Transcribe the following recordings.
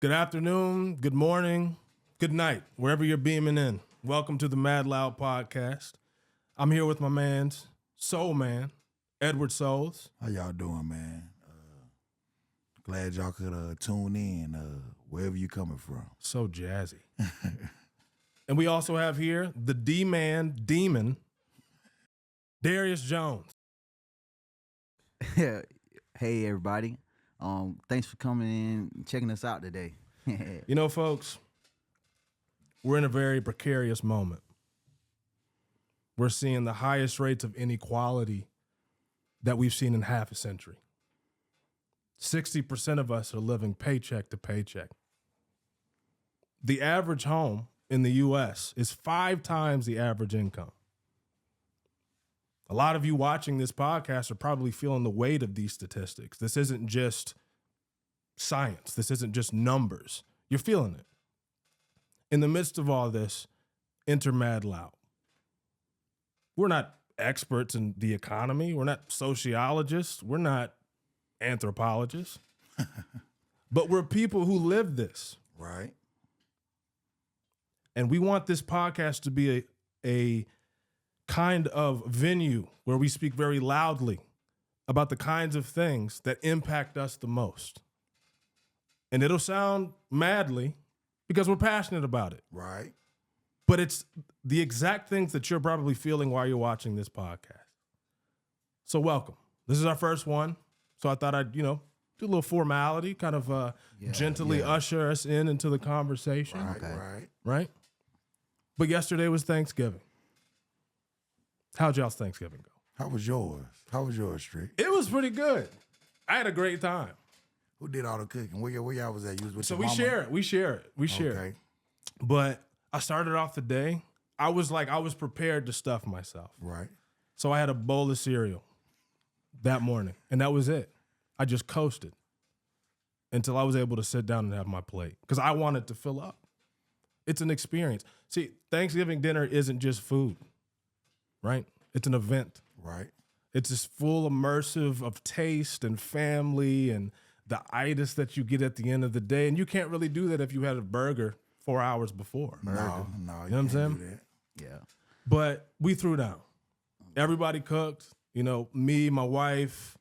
Good afternoon, good morning, good night, wherever you're beaming in. Welcome to the Loud Podcast. I'm here with my man's Soul Man, Edward Souls. How y'all doing, man? Glad y'all could tune in wherever you coming from. So jazzy. And we also have here the D-Man Demon, Darius Jones. Hey everybody. Thanks for coming in and checking us out today. You know, folks, we're in a very precarious moment. We're seeing the highest rates of inequality that we've seen in half a century. 60% of us are living paycheck to paycheck. The average home in the U.S. is 5 times the average income. A lot of you watching this podcast are probably feeling the weight of these statistics. This isn't just science. This isn't just numbers. You're feeling it. In the midst of all this, enter Mad Loud. We're not experts in the economy. We're not sociologists. We're not anthropologists. But we're people who live this. Right. And we want this podcast to be a kind of venue where we speak very loudly about the kinds of things that impact us the most. And it'll sound madly because we're passionate about it. Right. But it's the exact things that you're probably feeling while you're watching this podcast. So welcome. This is our first one. So I thought I'd, do a little formality, kind of gently usher us into the conversation. Right? But yesterday was Thanksgiving. How'd y'all's Thanksgiving go? How was yours? Street? It was pretty good. I had a great time. Who did all the cooking? Where y'all was at? You was with So your we mama? share it. Okay. But I started off the day, I was prepared to stuff myself. Right. So I had a bowl of cereal that morning, and that was it. I just coasted until I was able to sit down and have my plate because I wanted to fill up. It's an experience. See, Thanksgiving dinner isn't just food, right? It's an event. Right. It's this full immersive of taste and family and the itis that you get at the end of the day. And you can't really do that if you had a burger 4 hours before. No, you know what I'm saying? Do that. Yeah. But we threw down. Everybody cooked. Me, my wife,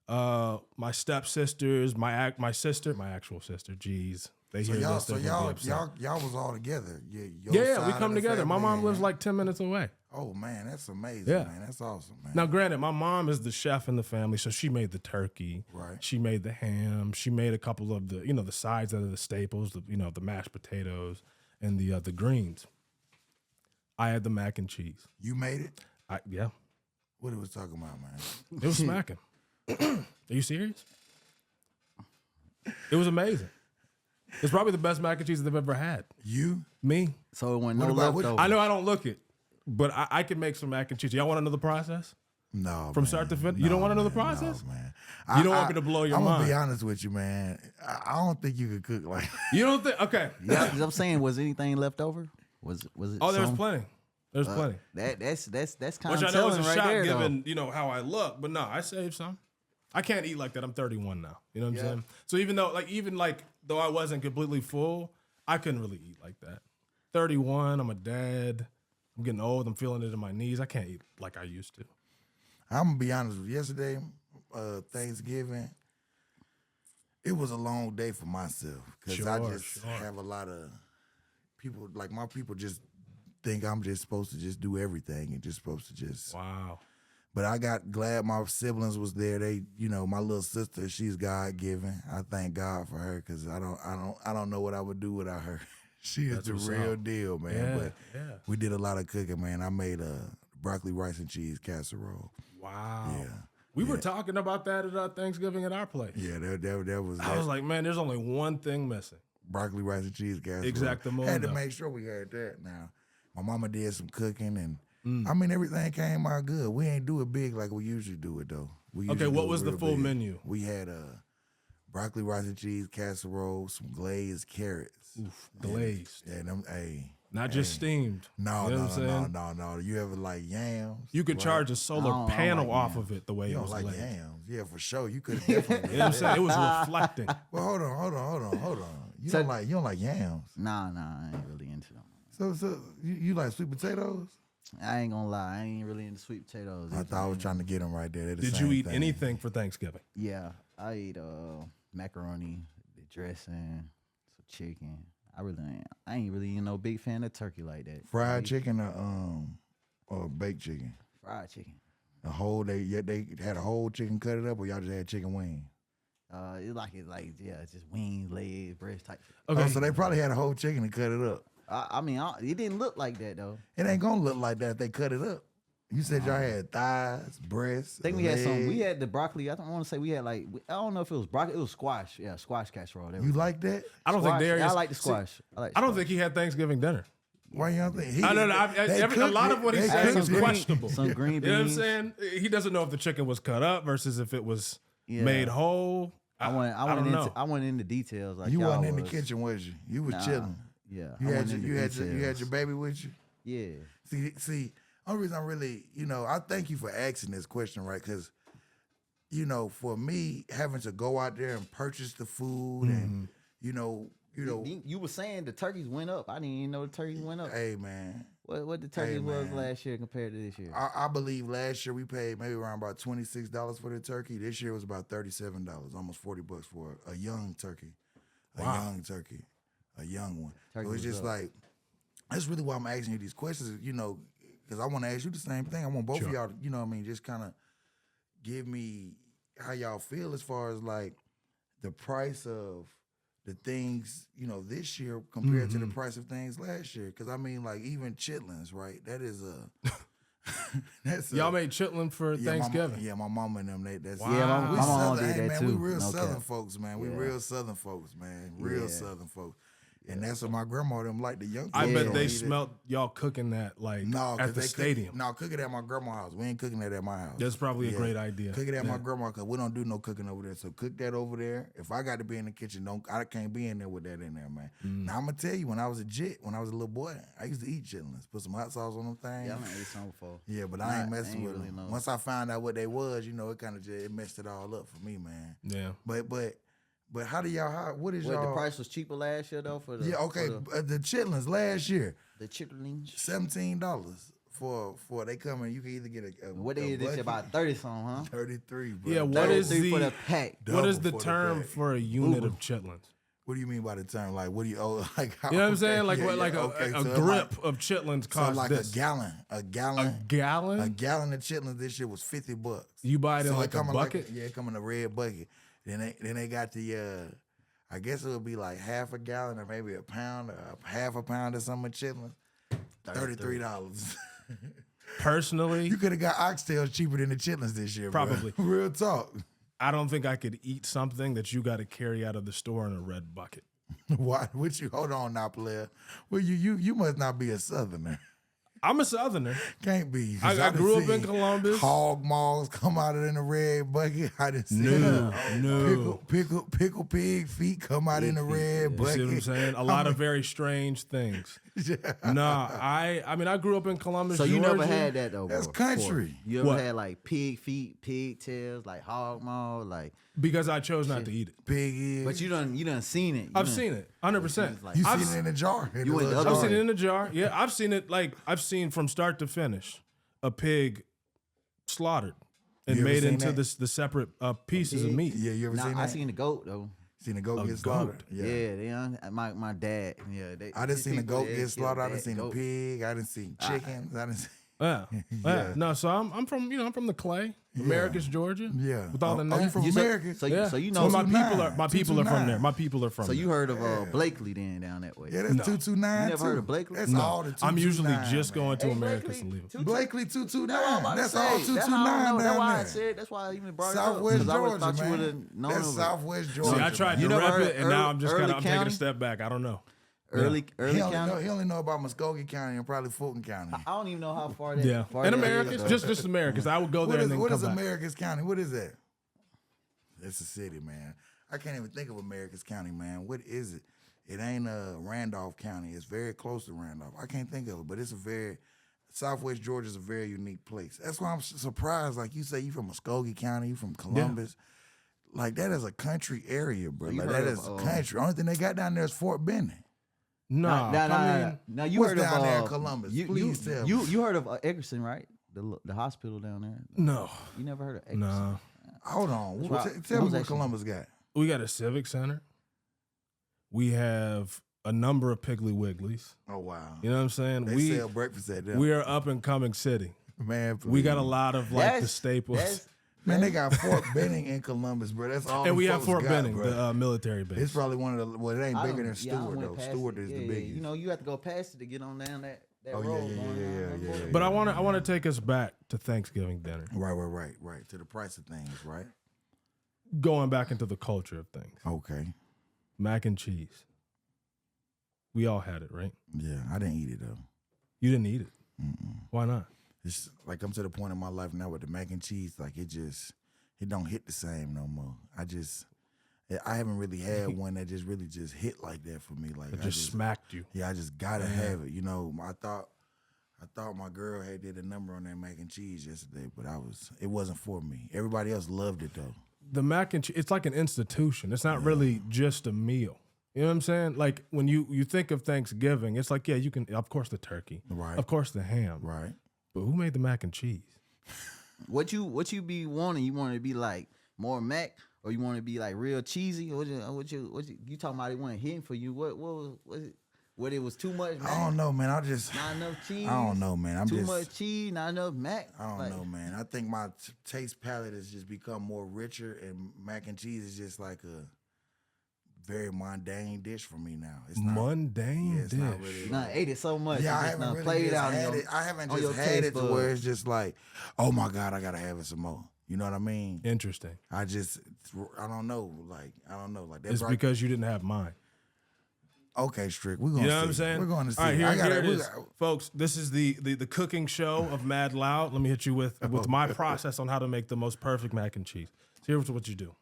my stepsisters, my actual sister. Geez, they hear this. So y'all was all together. Yeah, we come together. My mom lives like 10 minutes away. Oh man, that's amazing. Yeah. Man, that's awesome, man. Now, granted, my mom is the chef in the family, so she made the turkey. Right. She made the ham. She made a couple of the, the sides that are the staples, the mashed potatoes and the greens. I had the mac and cheese. You made it? Yeah. What it was talking about, man? It was smacking. Are you serious? It was amazing. It's probably the best mac and cheese I've ever had. You? Me? So it went What no about leftovers. I know I don't look it, but I can make some mac and cheese. Y'all want to know the process? No. From man. start to finish? You don't want to know the man. process? No, man. You don't want me to blow your I'm mind? gonna be honest with you, man. I don't think you could cook like You don't think? Okay. Yeah, 'cause I'm saying, was anything left over? Was it? Oh, there's some? plenty. There's plenty. That's kind Which of I know is telling a right shock there, given, how I look. But no, I saved some. I can't eat like that. I'm 31 now. You know what I'm saying? So even though I wasn't completely full, I couldn't really eat like that. 31, I'm a dad. I'm getting old. I'm feeling it in my knees. I can't eat like I used to. I'm gonna be honest with you. Yesterday, Thanksgiving, it was a long day for myself because I just have a lot of people. Like my people just think I'm just supposed to just do everything and just supposed to just. Wow. But I got glad my siblings was there. They, my little sister, she's God given. I thank God for her because I don't know what I would do without her. She is the real deal, man. Yeah. We did a lot of cooking, man. I made a broccoli, rice, and cheese casserole. Wow. Yeah. We were talking about that at Thanksgiving at our place. Yeah, that was. I was like, man, there's only one thing missing. Broccoli, rice, and cheese casserole. Exactamo. Had to make sure we had that. Now, my mama did some cooking, and I mean everything came out good. We ain't do it big like we usually do it though. Okay, what was the full menu? We had broccoli, rice, and cheese casserole, some glazed carrots. Oof, glazed. Yeah, them. Hey, Not just steamed. No, You know what I'm saying? no. You ever like yams? You could charge a solar panel off of it the way You it don't was like laid. yams. Yeah, for sure. You could definitely. You know what I'm saying? It was reflecting. Well, hold on. You don't like yams. Nah, I ain't really into them. So you like sweet potatoes? I ain't gonna lie, I ain't really into sweet potatoes. I thought I was trying to get them right there. They're the Did same you eat thing. anything for Thanksgiving? Yeah, I eat macaroni, the dressing, some chicken. I ain't really no big fan of turkey like that. Fried chicken or baked chicken? Fried chicken. They had a whole chicken cut it up, or y'all just had chicken wings? It's just wings, legs, breast type. Okay. Oh, so they probably had a whole chicken and cut it up. It didn't look like that though. It ain't gonna look like that if they cut it up. You said y'all had thighs, breasts. I think we had some. We had the broccoli. I don't want to say we had I don't know if it was broccoli. It was squash. Yeah, squash casserole. You like that? I don't think Darius. I like the squash. I don't think he had Thanksgiving dinner. Why you don't think? I don't know. A lot of what he's saying is questionable. Some green beans. You know what I'm saying? He doesn't know if the chicken was cut up versus if it was made whole. I went into details. Like you y'all wasn't in the kitchen, was you? You was chilling. Yeah, you had your baby with you. Yeah. See. Only reason I'm really, I thank you for asking this question, right? Because, for me, having to go out there and purchase the food and, You were saying the turkeys went up. I didn't even know the turkeys went up. Hey, man. What the turkey was last year compared to this year? I believe last year we paid maybe around about $26 for the turkey. This year it was about $37, almost $40 for a young turkey. A young one. Turkey so it's just like, that's really why I'm asking you these questions, because I want to ask you the same thing. I want both of y'all to, just kind of give me how y'all feel as far as like the price of the things, this year compared to the price of things last year. Because like even chitlins, right? That is y'all made chitlin for Thanksgiving. My mama and them. My mom did that too. We real Southern folks, man. We real Southern folks, man. Real Southern folks. And that's what my grandma them like the young people. I bet they smelt y'all cooking that at the stadium. Cook it at my grandma's house. We ain't cooking that at my house. That's probably a great idea. Cook it at my grandma because we don't do no cooking over there. So cook that over there. If I got to be in the kitchen, I can't be in there with that in there, man. Now I'm gonna tell you, when I was a little boy, I used to eat chitlins. Put some hot sauce on them things. Yeah, I ate some before. Yeah, but I ain't messing with really them. know. Once I found out what they was, it kind of just messed it all up for me, man. Yeah. But how do y'all? What is y'all? The price was cheaper last year though for the the chitlins last year. The chitlins $17 for they come in. You can either get a what they did this year about 30 something, huh? 33. Bro. Yeah. What is for the pack? What is the term for a unit of chitlins? What do you mean by the term? Like, what do you like? How, You know what I'm saying? Like what? Like a grip of chitlins costs like this. a gallon. A gallon. A gallon of chitlins this year was $50. You buy it in like a bucket. It come in a red bucket. Then they got the I guess it would be like half a gallon or maybe a pound or half a pound or something of chitlins. $33. Personally, you could have got oxtails cheaper than the chitlins this year. Probably. Bro. Real talk. I don't think I could eat something that you got to carry out of the store in a red bucket. Why? Would you hold on now, player? Well, you must not be a Southerner. I'm a Southerner. Can't be. I grew up in Columbus. Hog maws come out of in a red bucket. I didn't see No. Pickle pig feet come out in a red bucket. You see what I'm saying? A lot of very strange things. I grew up in Columbus, So you Georgia. never had that though, bro? That's country. You ever had like pig feet, pig tails, like hog maw, like Because I chose not to eat it. Pig ears. But you done seen it. I've seen it, 100%. You seen it in a jar. went the other I've way. seen it in a jar. Yeah, I've seen it. I've seen from start to finish a pig slaughtered and You ever made seen into that? the separate pieces of meat. Yeah, you ever seen that? I seen the goat though. Seen the goat A get slaughtered? goat? Yeah, my dad. Yeah, I done seen the people goat that get slaughtered. I done killed seen that the goat. pig. I done seen chickens. I done seen. Yeah. No, so I'm from I'm from the clay, Americus, Georgia. Yeah. With all the Oh, you names. from America? So Yeah. you know. my 229. people are from there. My people are from So there. you heard of Blakely then down that way? Yeah, that's 229. You never heard of Blakely? That's No. all the 229. I'm usually just man. going to Hey, Americus Blakely, and leaving. Blakely 229. That's all That's 229 how I know. That's down why I there. said. That's why I even brought Southwest it up. 'cause I would've Georgia, thought you man. would've known That's of it. Southwest See, Georgia. I tried You to never rep heard it, and now I'm just Early I'm taking a County? step back. I don't know. Early He County. only know about Muskogee County and probably Fulton County. I don't even know how far that. Yeah, far and that Americus, is, though. just Americus. I would go there and then What come is back. Americus County? What is that? It's a city, man. I can't even think of Americus County, man. What is it? It ain't Randolph County. It's very close to Randolph. I can't think of it, but it's a very Southwest Georgia is a very unique place. That's why I'm surprised. Like you say, you from Muskogee County, you from Columbus. Yeah. Like that is a country area, bro. Like that is country. Only thing they got down there is Fort Benning. No, now you heard down of there in Columbus? Please tell me. You heard of Eggerson, right? The hospital down there. No, you never heard of Eggerson? No. Hold on. Tell me what Columbus got. We got a civic center. We have a number of Piggly Wigglies. Oh wow! You know what I'm saying? They sell breakfast at them. We are up and coming city. Man, please. We got a lot of the staples. Man, they got Fort Benning in Columbus, bro. That's all. And we have Fort Benning, bro. the military base. It's probably one of the. Well, it ain't bigger than Stewart though. Stewart is the biggest. You know, you have to go past it to get on down that road. Yeah. But I want to take us back to Thanksgiving dinner. Right. To the price of things, right? Going back into the culture of things. Okay. Mac and cheese. We all had it, right? Yeah, I didn't eat it though. You didn't eat it? Mm-mm. Why not? It's like I'm to the point in my life now with the mac and cheese, like it don't hit the same no more. I haven't really had one that just really just hit like that for me. Like it just smacked you. Yeah, I just gotta have it. You know, I thought my girl had did a number on that mac and cheese yesterday, but it wasn't for me. Everybody else loved it though. The mac and cheese, it's like an institution. It's not really just a meal. You know what I'm saying? Like when you think of Thanksgiving, it's like, yeah, you can, of course the turkey, right? Of course the ham, right? But who made the mac and cheese? What you be wanting? You want it to be like more mac, or you want it to be like real cheesy? Or what you talking about? It wasn't hitting for you. What was it? What it was too much? Mac? I don't know, man. Not enough cheese. I don't know, man. Too much cheese, not enough mac. I don't know, man. I think my taste palette has just become more richer, and mac and cheese is just like a very mundane dish for me now. It's not mundane dish. Not really. I ate it so much. Yeah, I haven't really had it. I haven't just had it to where it's just like, oh my God, I gotta have it some more. You know what I mean? Interesting. I don't know. Like that's it's because you didn't have mine. Okay, Strick. We're gonna. You know what I'm saying? We're going to see. All right, here it is, folks. This is the cooking show of Mad Loud. Let me hit you with my process on how to make the most perfect mac and cheese. So here's what you do.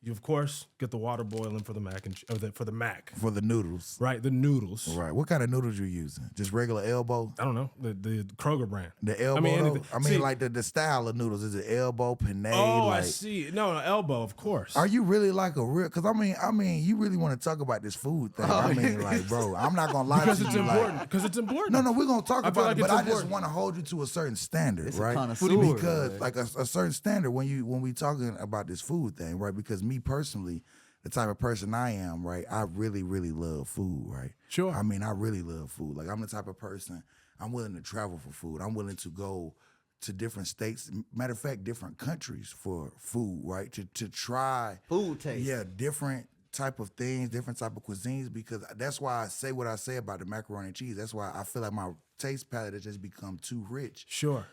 You of course get the water boiling for the mac and for the mac. For the noodles. Right, the noodles. Right. What kind of noodles you using? Just regular elbow? I don't know. The Kroger brand. The elbow. I mean, like the style of noodles. Is it elbow, penne? Oh, I see. No, elbow, of course. Are you really like a real? Because I mean, you really want to talk about this food thing. I mean, like, bro, I'm not gonna lie to you. Because it's important. Because it's important. No, we're gonna talk about it, but I just want to hold you to a certain standard, it's right? Because like a certain standard when we talking about this food thing, right? Because me personally, the type of person I am, right? I really, really love food, right? Sure. I mean, I really love food. Like, I'm the type of person, I'm willing to travel for food. I'm willing to go to different states, matter of fact, different countries for food, right? To try food taste. Yeah, different type of things, different type of cuisines, because that's why I say what I say about the macaroni and cheese. That's why I feel like my taste palette has just become too rich. Sure.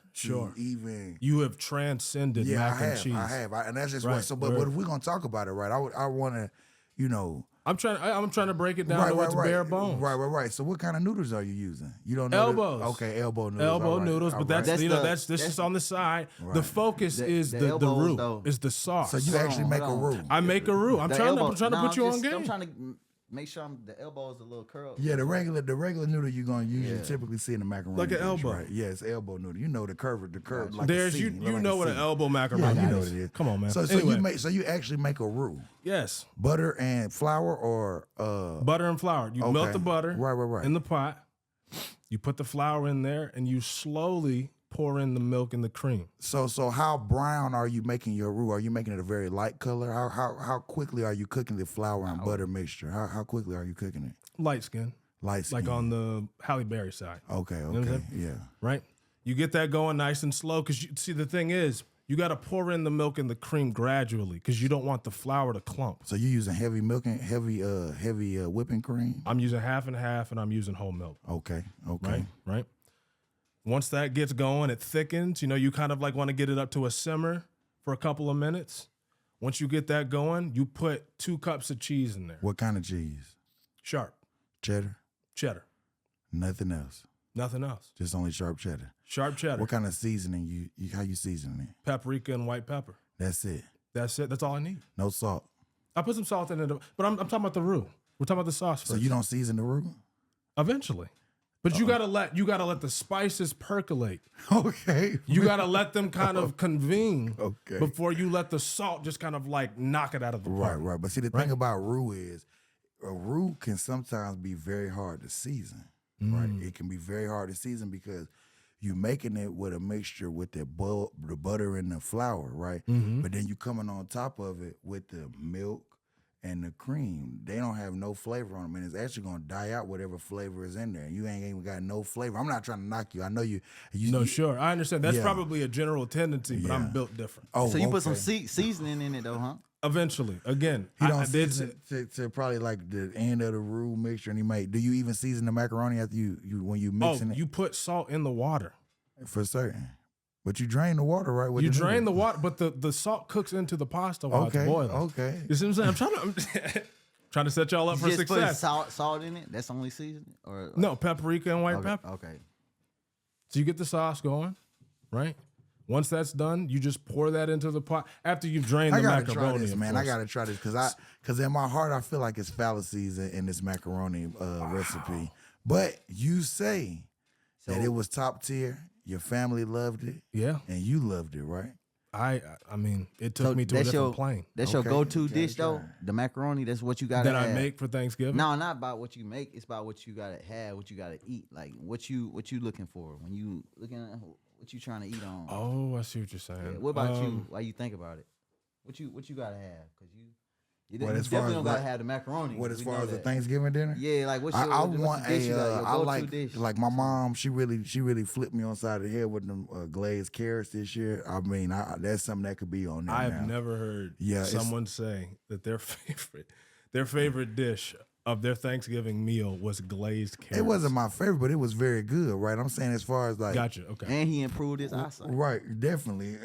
Even you have transcended mac and cheese. I have, and that's just right. what. So, but if we're gonna talk about it, right? I want to, you know. I'm trying to break it down to what's bare bones. Right. So, what kind of noodles are you using? You don't know. Elbows. Okay, elbow noodles. Elbow noodles, but that's that's just on the side. Right. The focus is the elbows, roux, is the sauce. So you actually make a roux. I make a roux. I'm trying to put you on game. I'm trying to make sure the elbow is a little curled. Yeah, the regular noodle you're gonna usually typically see in the macaroni. Like an elbow. Right? Yeah, it's elbow noodle. You know the curve. Like there's you know what an elbow macaroni is. You know what it is. Come on, man. So anyway. you actually make a roux. Yes. Butter and flour or butter and flour. You melt the butter right. in the pot. You put the flour in there and you slowly pour in the milk and the cream. So how brown are you making your roux? Are you making it a very light color? How quickly are you cooking the flour and butter mixture? How quickly are you cooking it? Light skin. Like on the Halle Berry side. Okay, you know what I'm saying? Yeah. Right? You get that going nice and slow because see the thing is you got to pour in the milk and the cream gradually because you don't want the flour to clump. So you're using heavy milk and heavy whipping cream? I'm using half and half and I'm using whole milk. Okay. Right? Once that gets going, it thickens. You know, you kind of like want to get it up to a simmer for a couple of minutes. Once you get that going, you put 2 cups of cheese in there. What kind of cheese? Sharp. Cheddar? Nothing else? Just only sharp cheddar? Sharp cheddar. What kind of seasoning how you seasoning it? Paprika and white pepper. That's it? That's all I need. No salt? I put some salt in it, but I'm talking about the roux. We're talking about the sauce first. So you don't season the roux? Eventually. But you gotta let the spices percolate. Okay. You gotta let them kind of convene before Okay. you let the salt just kind of like knock it out of the park. Right. But see, the thing about roux is a roux can sometimes be very hard to season. Right. It can be very hard to season because you making it with a mixture with the butter and the flour, right? But then you coming on top of it with the milk and the cream. They don't have no flavor on them, and it's actually gonna die out whatever flavor is in there. You ain't even got no flavor. I'm not trying to knock you. I know you. No, sure. I understand. That's Yeah. probably a general tendency, but I'm built different. Oh, So you put some okay. seasoning in it though, huh? Eventually. Again, He don't I did season to probably like the end of the roux mixture, and he might. Do you even season the macaroni after you when you mixing it? you put salt in the water. For certain. But you drain the water, right? With You the drain the noodles. water, but the salt cooks into the pasta while Okay. it's boiling. Okay. You see what I'm saying? I'm trying to set y'all up You for just put success. salt in it. That's the only seasoning, or No, paprika and white okay, pepper. okay. So you get the sauce going, right? Once that's done, you just pour that into the pot after you've drained I the gotta macaroni. try this, of man. I course. gotta try this because in my heart I feel like it's fallacies in this macaroni recipe. But you say that it was top tier. Your family loved it, Yeah, and you loved it, right? I mean, it took So me to a that's different your plane That's your Okay, go-to okay, dish though. okay. The macaroni. That's what you gotta that I have. make for Thanksgiving. No, not about what you make. It's about what you gotta have, what you gotta eat. Like what you looking for when you looking at what you trying to eat on. Oh, I see what you're saying. Yeah. What about you? Why you think about it? What you gotta have? Because you What, as definitely far don't as gotta what- have the macaroni. What as We far know as the that. Thanksgiving dinner? Yeah, like what's your I what's want the dish you got, a your I go-to like dish? like my mom. She really flipped me on the side of the head with them glazed carrots this year. I mean, that's something that could be on there. I've now. never heard Yeah, it's- someone say that their favorite dish of their Thanksgiving meal was glazed carrots. It wasn't my favorite, but it was very good, right? I'm saying as far as like, Gotcha. Okay. And he improved his eyesight. right? Definitely,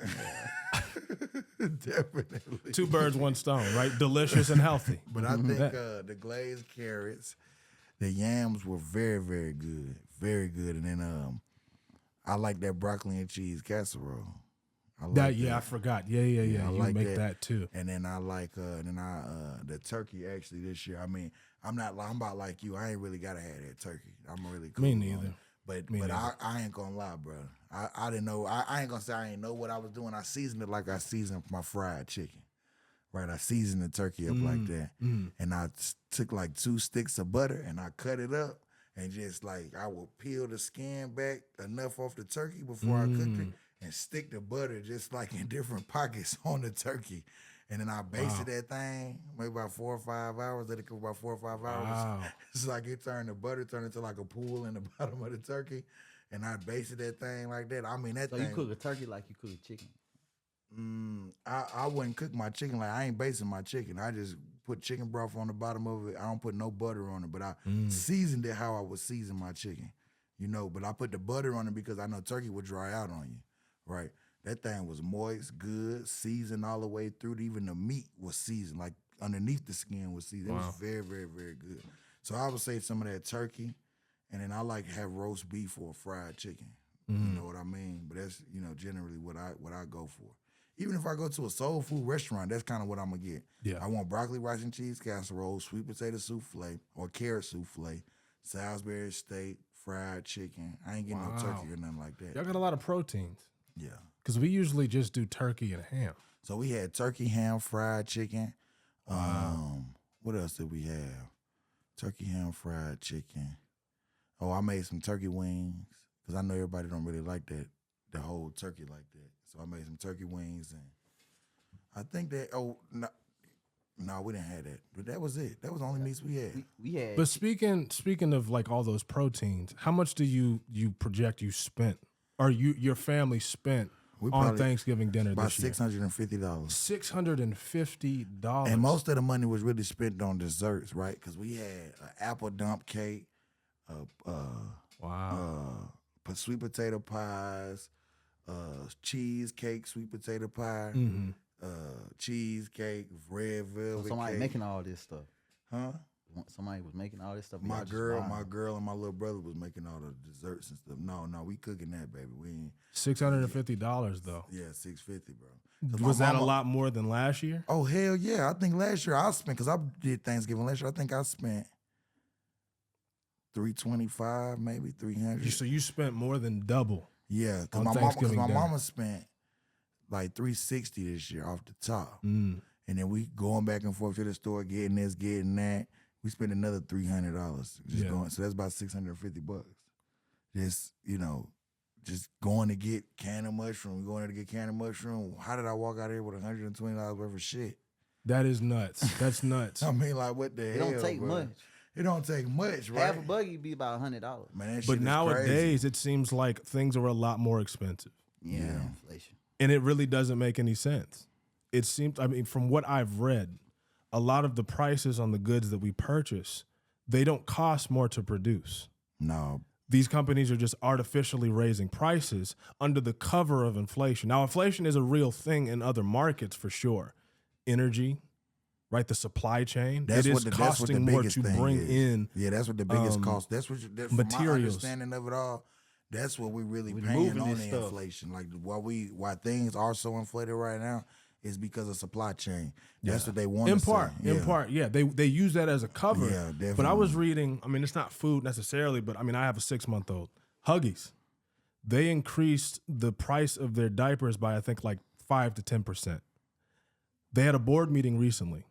definitely. Two birds, one stone, right? Delicious and healthy. But I think That- the glazed carrots, the yams were very, very good, and then I like that broccoli and cheese casserole. I like I forgot. Yeah. I You like make that too. And then I like the turkey actually this year. I mean, I'm about like you. I ain't really gotta have that turkey. I'm really cool. Me on neither. it. But Me neither. I ain't gonna lie, bro. I didn't know. I ain't gonna say I ain't know what I was doing. I seasoned it like I seasoned my fried chicken. Right, I seasoned the turkey up like that, and I took like 2 sticks of butter and I cut it up, and just like I would peel the skin back enough off the turkey before I cooked it, and stick the butter just like in different pockets on the turkey, and then I basted that thing maybe about 4 or 5 hours. Let it cook about 4 or 5 hours. Wow. It's like the butter turned into like a pool in the bottom of the turkey, and I basted that thing like that. I mean that So thing. you cook a turkey like you cook a chicken. I wouldn't cook my chicken like I ain't basting my chicken. I just put chicken broth on the bottom of it. I don't put no butter on it, but I seasoned it how I would season my chicken, But I put the butter on it because I know turkey would dry out on you, right? That thing was moist, good, seasoned all the way through. Even the meat was seasoned, like underneath the skin was seasoned. It was very, very, very good. So I would say some of that turkey, and then I like have roast beef or fried chicken. You know what I mean? But that's generally what I go for. Even if I go to a soul food restaurant, that's kind of what I'm gonna get. Yeah. I want broccoli, rice, and cheese casserole, sweet potato souffle, or carrot souffle, Salisbury steak, fried chicken. I ain't getting no turkey or nothing like that. Y'all got a lot of proteins Yeah. because we usually just do turkey and ham. So we had turkey, ham, fried chicken. What else did we have? Turkey, ham, fried chicken. Oh, I made some turkey wings because I know everybody don't really like that, the whole turkey like that. So I made some turkey wings, and I think that. Oh no, we didn't have that. But that was it. That was the only meats we had. We had. But speaking of like all those proteins, how much do you project you spent or your family spent We on probably- Thanksgiving dinner About this year? $650. $650. And most of the money was really spent on desserts, right? Because we had an apple dump cake, sweet potato pies, cheesecake, sweet potato pie, cheesecake, red velvet somebody cake. making all this stuff. Huh? somebody was making all this stuff. My girl, and my little brother was making all the desserts and stuff. No, we cooking that, baby. We ain't $650 though. Yeah, $650, bro. Was that a lot more than last year? Oh hell yeah! I think last year I spent, because I did Thanksgiving last year. I think I spent $325, maybe $300. So you spent more than double. Yeah, because my mama spent like $360 this year off the top, and then we going back and forth to the store, getting this, getting that. We spent another $300 just going. So that's about $650. Just just going to get can of mushroom. Going there to get can of mushroom. How did I walk out here with $120 worth of shit? That is nuts. That's nuts. I mean, like, what the hell? It don't take much. It don't take much, right? Half a buggy be about $100. Man, that shit but is nowadays, crazy. it seems like things are a lot more expensive. Yeah, inflation. And it really doesn't make any sense. It seems, I mean, from what I've read, a lot of the prices on the goods that we purchase, they don't cost more to produce. No. These companies are just artificially raising prices under the cover of inflation. Now, inflation is a real thing in other markets for sure. Energy, right? The supply chain. It is costing more to bring in. Yeah, that's what the biggest cost. That's what that's from my understanding of it all. That's what we really paying on the inflation. Like why things are so inflated right now is because of supply chain. That's what they want. In part, yeah. They use that as a cover. Yeah, definitely. But I was reading, I mean, it's not food necessarily, but I mean, I have a 6-month-old. Huggies. They increased the price of their diapers by, I think, like 5 to 10%. They had a board meeting recently.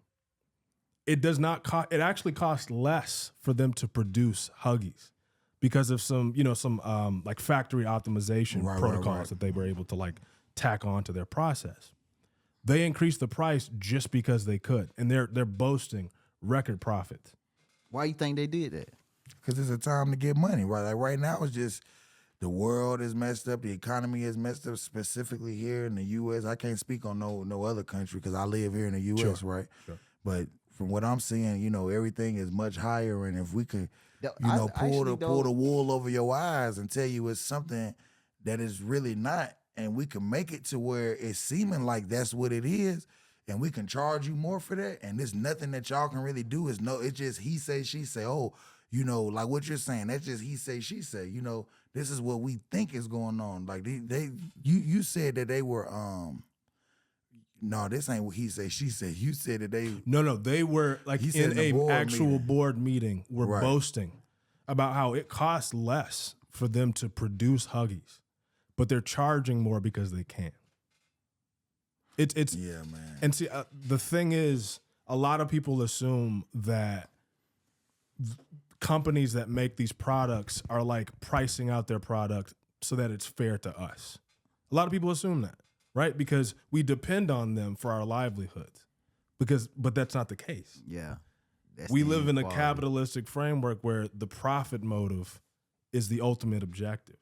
It does not cost, it actually costs less for them to produce Huggies because of some like factory optimization protocols that they were able to like tack on to their process. They increased the price just because they could, and they're boasting record profits. Why you think they did that? Because it's a time to get money, right? Like right now, it's just the world is messed up, the economy is messed up, specifically here in the U.S. I can't speak on no other country because I live here in the U.S., right? Sure. But from what I'm seeing, everything is much higher, and if we could, pull the wool over your eyes and tell you it's something that is really not. And we can make it to where it's seeming like that's what it is, and we can charge you more for that. And there's nothing that y'all can really do. It's just he say, she say. Oh, like what you're saying. That's just he say, she say. This is what we think is going on. Like you said that they were no, this ain't what he say, she said. You said that they no, they were like in a actual board meeting. We're boasting about how it costs less for them to produce Huggies. But they're charging more because they can. It's yeah, man. And see, the thing is, a lot of people assume that companies that make these products are like pricing out their product so that it's fair to us. A lot of people assume that, right? Because we depend on them for our livelihoods. But that's not the case. Yeah. We live in a capitalistic framework where the profit motive is the ultimate objective.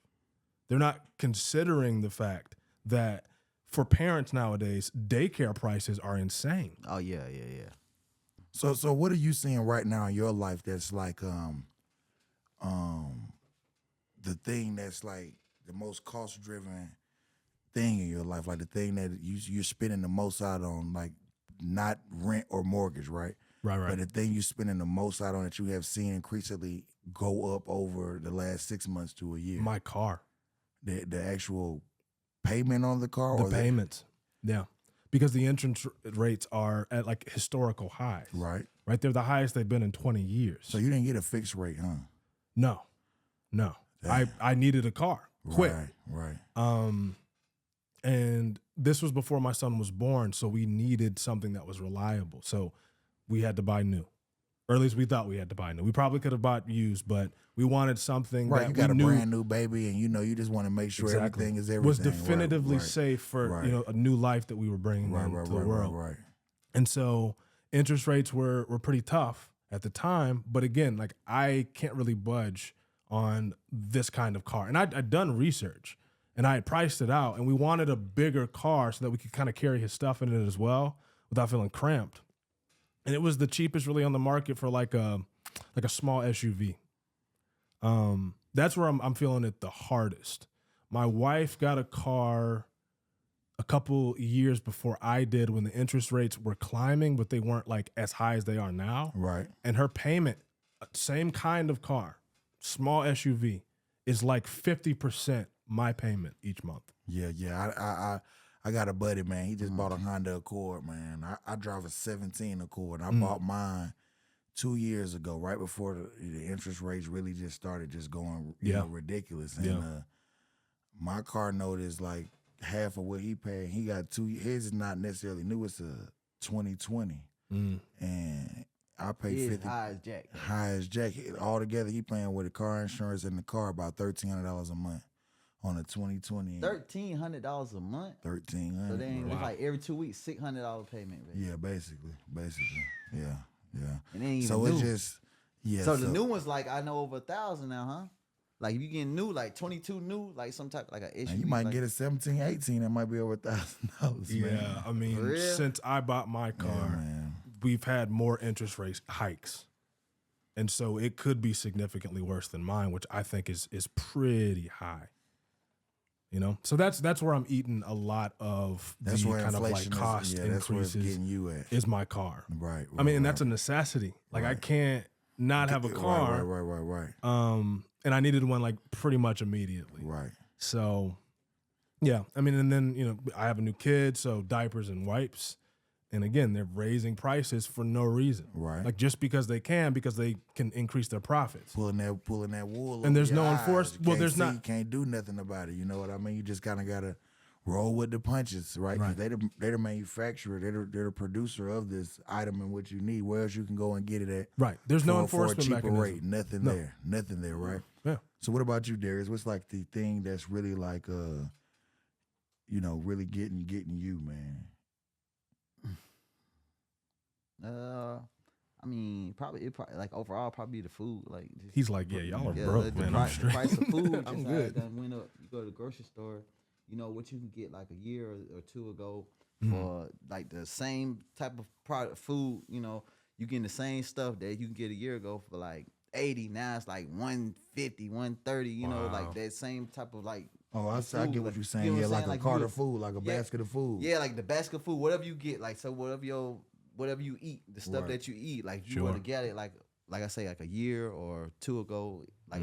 They're not considering the fact that for parents nowadays, daycare prices are insane. Oh yeah. So what are you seeing right now in your life that's like the thing that's like the most cost-driven thing in your life, like the thing that you're spending the most out on, like not rent or mortgage, right? Right. But the thing you're spending the most out on that you have seen increasingly go up over the last 6 months to a year. My car. The actual payment on the car? The payments, yeah. Because the interest rates are at like historical highs. Right. Right? They're the highest they've been in 20 years. So you didn't get a fixed rate, huh? No. I needed a car quick. Right. And this was before my son was born, so we needed something that was reliable. So we had to buy new. Or at least we thought we had to buy new. We probably could have bought used, but we wanted something that you got a brand new baby, and you just want to make sure everything is everything. Was definitively safe for a new life that we were bringing into the world. Right. And so interest rates were pretty tough at the time. But again, like I can't really budge on this kind of car. And I'd done research, and I had priced it out, and we wanted a bigger car so that we could kind of carry his stuff in it as well without feeling cramped. And it was the cheapest really on the market for like a small SUV. That's where I'm feeling it the hardest. My wife got a car a couple years before I did when the interest rates were climbing, but they weren't like as high as they are now. Right. And her payment, same kind of car, small SUV, is like 50% my payment each month. Yeah. I got a buddy, man. He just bought a Honda Accord, man. I drive a 17 Accord. I bought mine 2 years ago, right before the interest rates really just started just going you know, ridiculous. And my car note is like half of what he paid. He got his is not necessarily new. It's a 2020. And I pay $50. High as Jack. Altogether, he paying with the car insurance and the car about $1,300 a month on a 2020. $1,300 a month? $1,300. So then it's like every 2 weeks, $600 payment. Right? Yeah, basically. Yeah. And then so new. It's just So the new one's like I know over 1,000 now, huh? Like if you get new, like 22 new, like some type like an issue. You might get a 17, 18. That might be over $1,000. Yeah, man. I mean, since I bought my car, we've had more interest rate hikes, and so it could be significantly worse than mine, which I think is pretty high. You know, so that's where I'm eating a lot of the kind of like cost increases. Getting you at is my car, right? I mean, and that's a necessity. Like I can't not have a car, right. And I needed one like pretty much immediately, right? So, yeah, I mean, and then I have a new kid, so diapers and wipes. And again, they're raising prices for no reason. Right. Like just because they can increase their profits. Pulling that wool. And there's no enforcement. Well, there's not. You can't do nothing about it. You know what I mean? You just kind of got to roll with the punches, right? Right. They're the manufacturer. They're the producer of this item in which you need. Where else you can go and get it at? Right. There's no enforcement for a cheaper mechanism. rate. Nothing there, right? Yeah. So what about you, Darius? What's like the thing that's really like, really getting you, man? I mean, probably like overall probably the food. Like he's like, yeah, y'all are broke, man. I'm straight. The price of food, I'm good. Went up. You go to the grocery store, what you can get like a year or two ago for like the same type of product food. You getting the same stuff that you can get a year ago for like 80. Now it's like 150, 130. Like that same type of like. Oh, I get what you're saying. Yeah, like a cart of food, like a basket of food. Yeah, like the basket of food, whatever you get, like so whatever you eat, the stuff that you eat, like you want to get it, like I say, like a year or two ago, like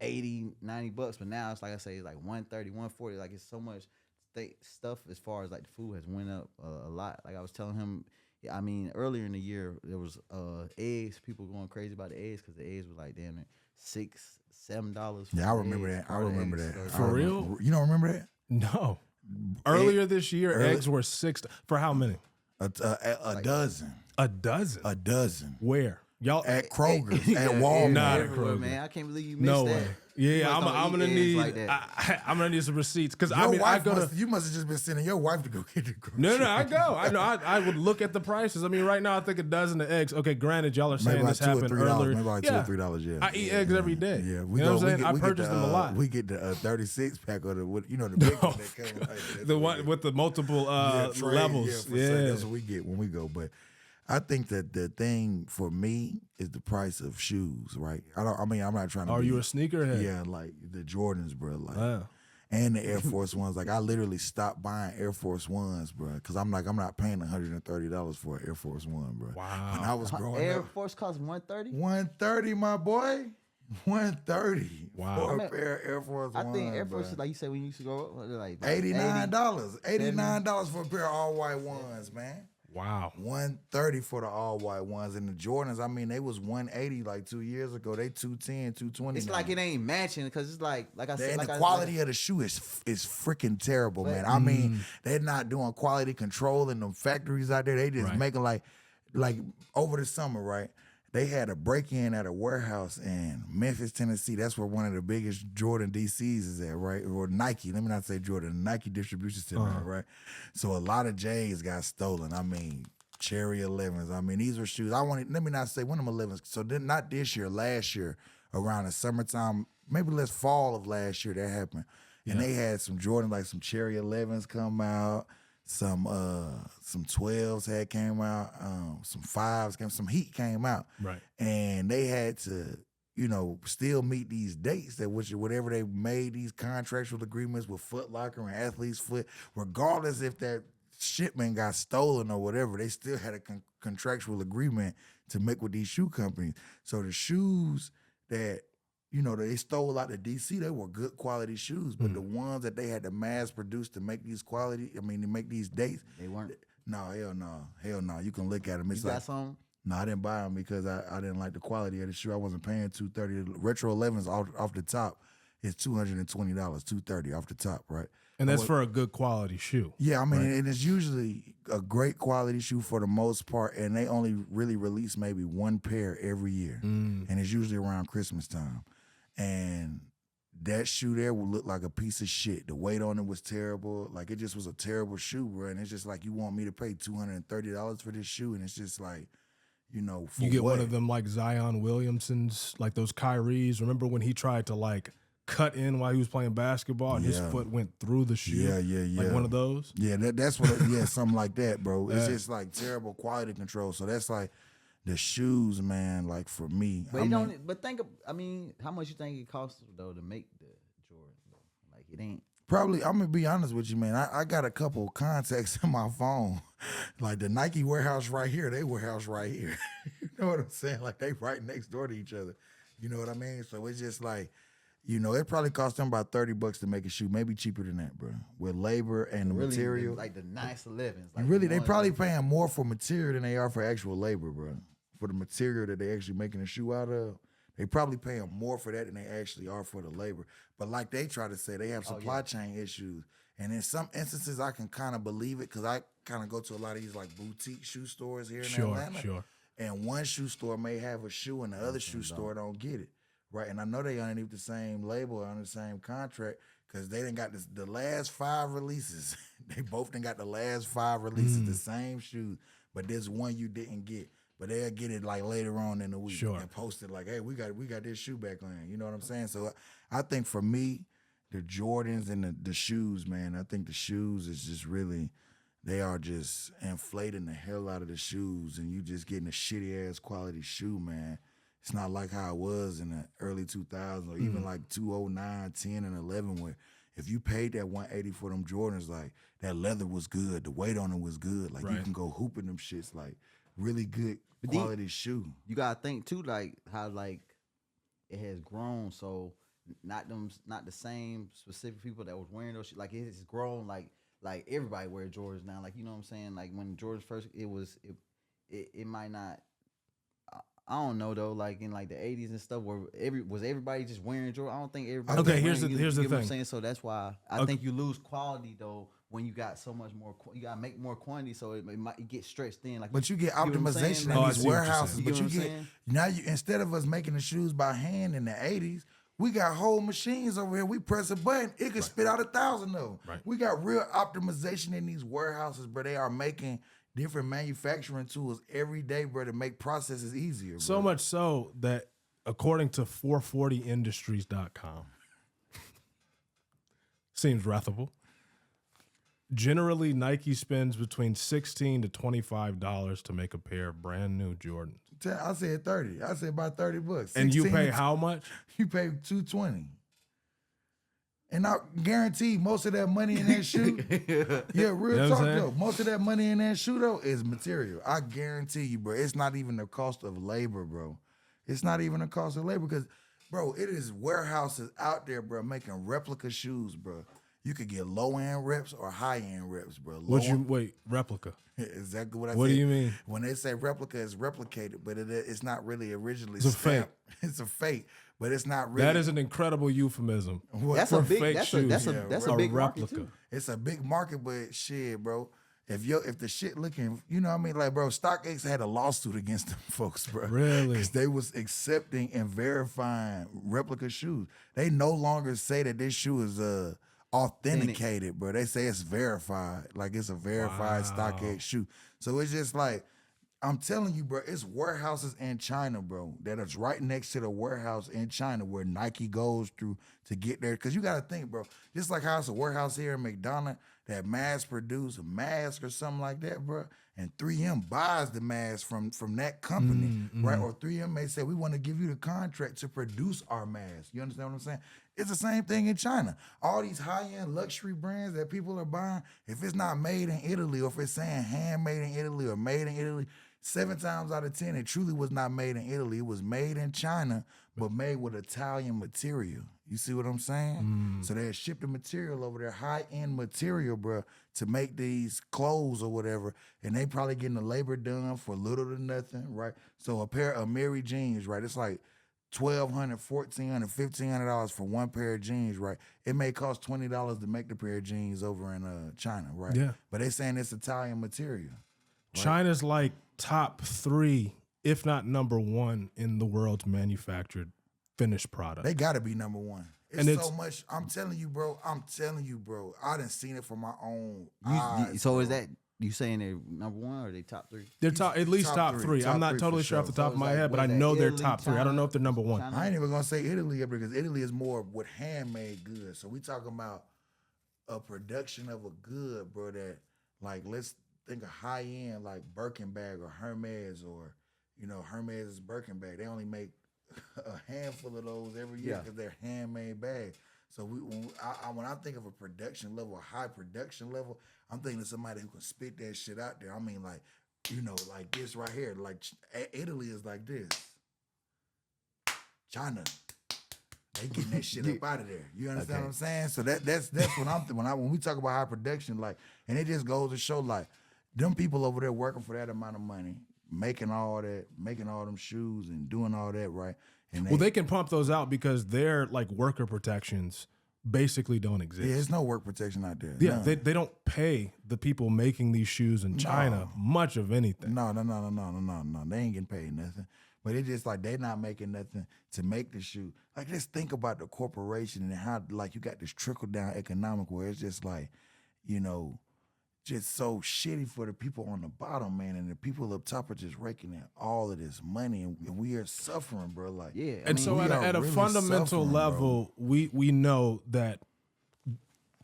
$80, $90, but now it's like I say, like 130, 140. Like it's so much stuff as far as like the food has went up a lot. Like I was telling him, I mean, earlier in the year there was eggs, people going crazy about the eggs because the eggs was like damn it $6, $7. Yeah, I remember that. For real? You don't remember that? No. Earlier this year, eggs were $6 for how many? A dozen. A dozen? A dozen. Where? Y'all at Kroger's, at Walmart. Not at Kroger. Man, I can't believe you missed that. Way. Yeah, I'm gonna need. Like I'm gonna need some receipts because I mean, you must have just been sending your wife to go get the groceries. No, I go. I know. I would look at the prices. I mean, right now I think a dozen of eggs. Okay, granted, y'all are saying this happened earlier. Maybe like $2 or $3. Yeah, I eat eggs every day. Yeah, you know what I'm saying? I purchase them a lot. We get the 36 pack of the the big one that comes like the one with the multiple levels. Yeah, that's what we get when we go, but. I think that the thing for me is the price of shoes, right? I'm not trying to. Are you a sneakerhead? Yeah, like the Jordans, bro. Like, and the Air Force Ones. Like, I literally stopped buying Air Force Ones, bro, because I'm not paying $130 for an Air Force One, bro. Wow. When I was growing up, Air Force costs $130. $130, my boy. $130. Wow. For a pair of Air Force Ones. I think Air Force is like you said when you used to grow up, like $89. $89 for a pair of all white ones, man. Wow. $130 for the all white ones. And the Jordans, I mean, they was $180 like 2 years ago. They $210, $220. It's now. like it ain't matching because it's like I said, and the quality of the shoe is freaking terrible, man. I mean, they're not doing quality control in them factories out there. They just making like over the summer, right? They had a break-in at a warehouse in Memphis, Tennessee. That's where one of the biggest Jordan DCs is at, right? Or Nike. Let me not say Jordan. Nike distribution center, right? So a lot of J's got stolen. I mean, Cherry 11s. I mean, these were shoes. Let me not say one of them 11s. So then not this year, last year, around the summertime, maybe last fall of last year, that happened. And they had some Jordan, like some Cherry 11s come out. Some 12s had came out, some 5s came, some Heat came out, right? And they had to, still meet these dates that whatever they made these contractual agreements with Foot Locker and Athlete's Foot, regardless if that shipment got stolen or whatever, they still had a contractual agreement to make with these shoe companies. So the shoes that they stole out of DC, they were good quality shoes, but the ones that they had to mass produce to make these to make these dates, they weren't. No, hell no. You can look at them. It's you got some? No, I didn't buy them because I didn't like the quality of the shoe. I wasn't paying $230. The Retro 11s off the top is $220, $230 off the top, right? And that's for a good quality shoe. Yeah, I mean, and it's usually a great quality shoe for the most part, and they only really release maybe one pair every year, and it's usually around Christmas time. And that shoe there would look like a piece of shit. The weight on it was terrible. Like, it just was a terrible shoe, bro. And it's just like, you want me to pay $230 for this shoe, and it's just like, for you get what? one of them like Zion Williamson's, like those Kyries. Remember when he tried to like cut in while he was playing basketball and his foot went through the shoe? Yeah. Like one of those? Yeah, that's what, something like that, bro. It's just like terrible quality control. So that's like the shoes, man, like for me. But how much you think it costs though to make the Jordan? Like, it ain't. Probably, I'm gonna be honest with you, man. I got a couple of contacts in my phone, like the Nike warehouse right here, they warehouse right here. You know what I'm saying? Like, they right next door to each other. You know what I mean? So it's just like, it probably cost them about $30 to make a shoe, maybe cheaper than that, bro. With labor and the material, like the nice 11s. Like really, they probably paying more for material than they are for actual labor, bro. For the material that they actually making a shoe out of. They probably paying more for that than they actually are for the labor. But like they try to say, they have supply chain issues. And in some instances, I can kind of believe it because I kind of go to a lot of these like boutique shoe stores here in Atlanta. Sure. And one shoe store may have a shoe and the other shoe store don't get it. Right? And I know they underneath the same label, under the same contract, because they done got the last 5 releases. They both done got the last 5 releases, the same shoes. But there's one you didn't get. But they'll get it like later on in the week and post it like, hey, we got this shoe back on. You know what I'm saying? So I think for me, the Jordans and the shoes, man, I think the shoes is just really, they are just inflating the hell out of the shoes, and you just getting a shitty ass quality shoe, man. It's not like how it was in the early 2000s or even like 2009, 10, and 11 where if you paid that $180 for them Jordans, like that leather was good, the weight on it was good. Like you can go hooping them shits, like really good quality shoe. You gotta think too, like how like it has grown. So not the same specific people that was wearing those shit. Like it has grown. Like everybody wear Jordans now. Like, you know what I'm saying? Like when Jordans first, it might not. I don't know though. Like in like the 80s and stuff, where everybody just wearing Jordan? I don't think everybody. Okay, here's the thing. What I'm saying? So that's why I think you lose quality though when you got so much more. You gotta make more quantity, so it might get stretched thin. Like, but you get optimization in these warehouses. But you get now instead of us making the shoes by hand in the 80s. We got whole machines over here. We press a button, it can spit out 1,000 of them. Right. We got real optimization in these warehouses, bro. They are making different manufacturing tools every day, bro, to make processes easier. Bro. So much so that according to 440industries.com, seems reputable. Generally, Nike spends between $16 to $25 to make a pair of brand new Jordans. I said 30. I said about $30. And you pay how much? You pay $220. And I guarantee most of that money in that shoe, real talk though, most of that money in that shoe though is material. I guarantee you, bro. It's not even the cost of labor, bro. It's not even the cost of labor because, bro, it is warehouses out there, bro, making replica shoes, bro. You could get low-end reps or high-end reps, bro. Replica? Exactly what I said. What do you mean? When they say replica, it's replicated, but it's not really originally It's a fake. It's a fake, but it's not really. That is an incredible euphemism. That's a big replica. Too. It's a big market, but shit, bro. If the shit looking, you know what I mean? Like, bro, StockX had a lawsuit against them folks, bro. Really? Because they was accepting and verifying replica shoes. They no longer say that this shoe is authenticated, bro. They say it's verified, like it's a verified StockX shoe. So it's just like, I'm telling you, bro, it's warehouses in China, bro, that is right next to the warehouse in China where Nike goes through to get there. Because you got to think, bro, just like how it's a warehouse here in McDonough, that mass produce a mask or something like that, bro, and 3M buys the mask from that company, right? Or 3M may say, we want to give you the contract to produce our mask. You understand what I'm saying? It's the same thing in China. All these high-end luxury brands that people are buying, if it's not made in Italy, or if it's saying handmade in Italy or made in Italy, 7 times out of 10, it truly was not made in Italy. It was made in China, but made with Italian material. You see what I'm saying? So they shipped the material over there, high-end material, bro, to make these clothes or whatever, and they probably getting the labor done for little to nothing, right? So a pair of Mary jeans, right, it's like $1,200, $1,400, $1,500 for one pair of jeans, right? It may cost $20 to make the pair of jeans over in China, right? Yeah. But they saying it's Italian material. Right? China's like top 3, if not number 1 in the world's manufactured finished product. They got to be number 1. It's so much. I'm telling you, bro. I done seen it from my own eyes. So bro. is that you saying they're number 1 or they top 3? They're at least top three. I'm not totally sure off the top of my head, but I know they're top 3. I don't know if they're number 1. I ain't even gonna say Italy because Italy is more with handmade goods. So we talking about a production of a good, bro. That like let's think of high end like Birkin bag or Hermes or Hermes' Birkin bag. They only make a handful of those every year because they're handmade bags. So when I think of a production level, a high production level, I'm thinking of somebody who can spit that shit out there. I mean, like, like this right here. Like Italy is like this. China, they getting that shit up out of there. You understand what I'm saying? So that's what I'm thinking. When we talk about high production, like, and it just goes to show, like, them people over there working for that amount of money, making all them shoes and doing all that, right? And they can pump those out because their like worker protections basically don't exist. Yeah, there's no work protection out there. Yeah, they don't pay the people making these shoes in China much of anything. No. They ain't getting paid nothing. But it's just like they not making nothing to make the shoe. Like, just think about the corporation and how, like, you got this trickle-down economic where it's just like, just so shitty for the people on the bottom, man, and the people up top are just raking in all of this money, and we are suffering, bro. Like, so at a fundamental level, we know that